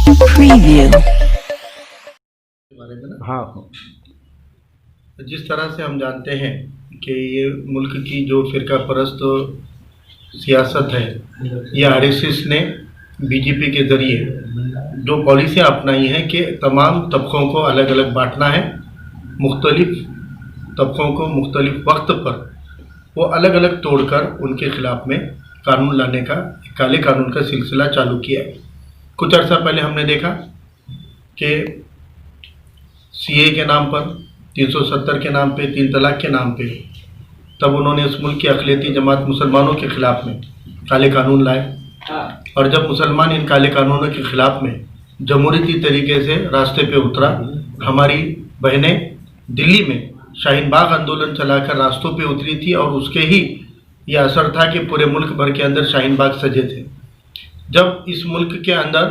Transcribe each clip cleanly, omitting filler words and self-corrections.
Preview. बारे में ना, हाँ, जिस तरह से हम जानते हैं कि ये मुल्क की जो फिरका परस्त सियासत है, ये आरएसएस ने बीजेपी के ज़रिए जो पॉलिसियाँ अपनाई हैं कि तमाम तबकों को अलग अलग बांटना है, मुख्तलिफ तबकों को मुख्तलिफ वक्त पर वो अलग अलग तोड़कर उनके ख़िलाफ़ में कानून लाने का, काले कानून का सिलसिला चालू किया है। कुछ अर्सा पहले हमने देखा कि सीए के नाम पर, 370 के नाम पे, 3 तलाक के नाम पे, तब उन्होंने इस मुल्क की अक़लियती जमात मुसलमानों के ख़िलाफ़ में काले कानून लाए। और जब मुसलमान इन काले कानूनों के ख़िलाफ़ में जमहूरियती तरीके से रास्ते पे उतरा, हमारी बहनें दिल्ली में शाहीन बाग आंदोलन चलाकर रास्तों पे उतरी थी और उसके ही यह असर था कि पूरे मुल्क भर के अंदर शाहीन बाग सजे थे। जब इस मुल्क के अंदर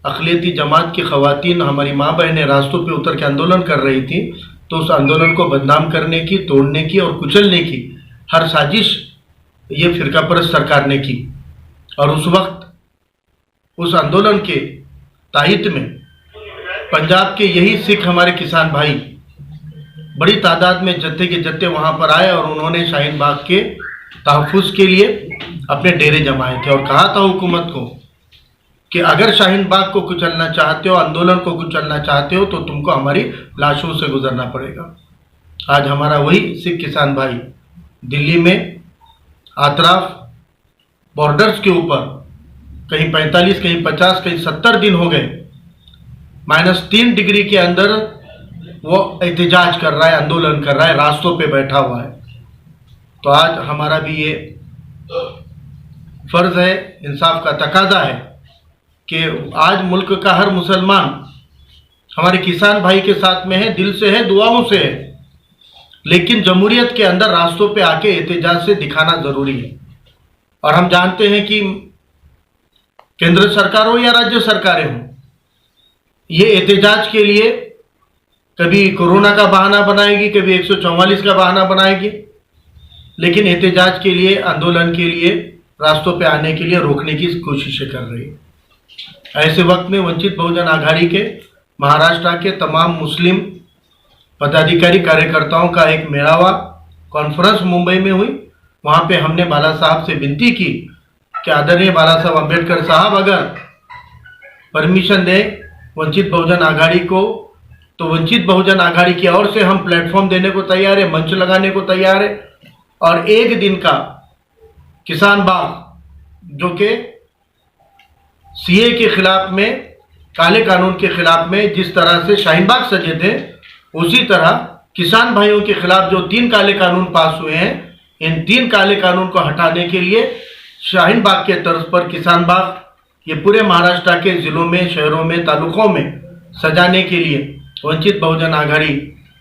अक़लियती जमात की ख़वातीन, हमारी माँ बहनें रास्तों पे उतर के आंदोलन कर रही थी, तो उस आंदोलन को बदनाम करने की, तोड़ने की और कुचलने की हर साजिश ये फ़िरका परस्त सरकार ने की। और उस वक्त उस आंदोलन के ताहित में पंजाब के यही सिख हमारे किसान भाई बड़ी तादाद में जत्थे के जत्थे वहाँ पर आए और उन्होंने शाहीन बाग के तहफ़्फ़ुज़ के लिए अपने डेरे जमाए थे और कहा था हुकूमत को कि अगर शाहीन बाग को कुचलना चाहते हो, आंदोलन को कुचलना चाहते हो, तो तुमको हमारी लाशों से गुजरना पड़ेगा। आज हमारा वही सिख किसान भाई दिल्ली में अतराफ बॉर्डर्स के ऊपर कहीं 45, कहीं 50, कहीं 70 दिन हो गए, -3 डिग्री के अंदर वो एहतजाज कर रहा है, आंदोलन कर रहा है, रास्तों पे बैठा हुआ है। तो आज हमारा भी ये फ़र्ज़ है, इंसाफ का तकाजा है कि आज मुल्क का हर मुसलमान हमारे किसान भाई के साथ में है, दिल से है, दुआओं से है, लेकिन जमहूरियत के अंदर रास्तों पे आके एहतजाज से दिखाना ज़रूरी है। और हम जानते हैं कि केंद्र सरकार हो या राज्य सरकारें हों, ये एहतजाज के लिए कभी कोरोना का बहाना बनाएगी, कभी 144 का बहाना बनाएगी, लेकिन एहतजाज के लिए, आंदोलन के लिए, रास्तों पे आने के लिए रोकने की कोशिशें कर रही है। ऐसे वक्त में वंचित बहुजन आघाड़ी के महाराष्ट्र के तमाम मुस्लिम पदाधिकारी कार्यकर्ताओं का एक मेळावा कॉन्फ्रेंस मुंबई में हुई। वहाँ पे हमने बाला साहब से विनती की कि आदरणीय बाला साहब अम्बेडकर साहब अगर परमिशन दें वंचित बहुजन आघाड़ी को, तो वंचित बहुजन आघाड़ी की ओर से हम प्लेटफॉर्म देने को तैयार है, मंच लगाने को तैयार है। और एक दिन का किसान बाग जो कि सीए के खिलाफ में, काले कानून के खिलाफ में जिस तरह से शाहीन बाग सजे थे, उसी तरह किसान भाइयों के खिलाफ जो 3 काले कानून पास हुए हैं, इन 3 काले कानून को हटाने के लिए शाहीन बाग के तर्ज पर किसान बाग ये पूरे महाराष्ट्र के ज़िलों में, शहरों में, तालुकों में सजाने के लिए वंचित बहुजन आघाड़ी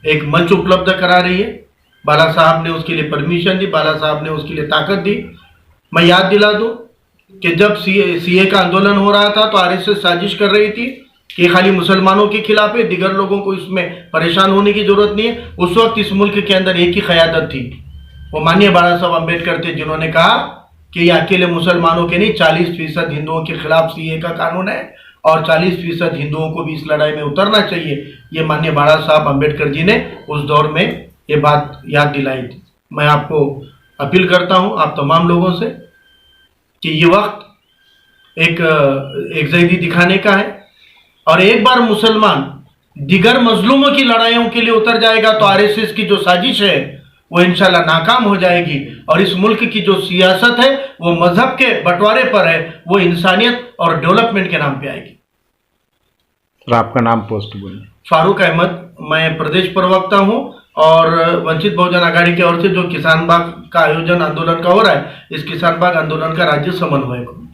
एक मंच उपलब्ध करा रही है। बाला साहब ने उसके लिए परमिशन दी, बाला साहब ने उसके लिए ताकत दी। मैं याद दिला दूं कि जब सीए का आंदोलन हो रहा था तो आरएसएस साजिश कर रही थी कि खाली मुसलमानों के खिलाफ है, दिगर लोगों को इसमें परेशान होने की जरूरत नहीं है। उस वक्त इस मुल्क के अंदर एक ही क़यादत थी, वो माननीय बाला साहब अम्बेडकर थे, जिन्होंने कहा कि ये अकेले मुसलमानों के नहीं, 40% हिंदुओं के खिलाफ सीए का कानून है और 40% हिंदुओं को भी इस लड़ाई में उतरना चाहिए। ये माननीय बाला साहब अम्बेडकर जी ने उस दौर में ये बात याद दिलाई थी। मैं आपको अपील करता हूँ, आप तमाम लोगों से, कि ये वक्त एक ज़ैदी दिखाने का है। और एक बार मुसलमान दिगर मजलूमों की लड़ाइयों के लिए उतर जाएगा तो आरएसएस की जो साजिश है वो इंशाल्लाह नाकाम हो जाएगी। और इस मुल्क की जो सियासत है वो मजहब के बंटवारे पर है, वो इंसानियत और डेवलपमेंट के नाम पे आएगी। और आपका नाम, पोस्ट बोलिए। फारूक अहमद, मैं प्रदेश प्रवक्ता हूँ और वंचित बहुजन आघाड़ी की ओर से जो किसान बाग का आयोजन आंदोलन का हो रहा है, इस किसान बाग आंदोलन का राज्य समन्वयक हूँ।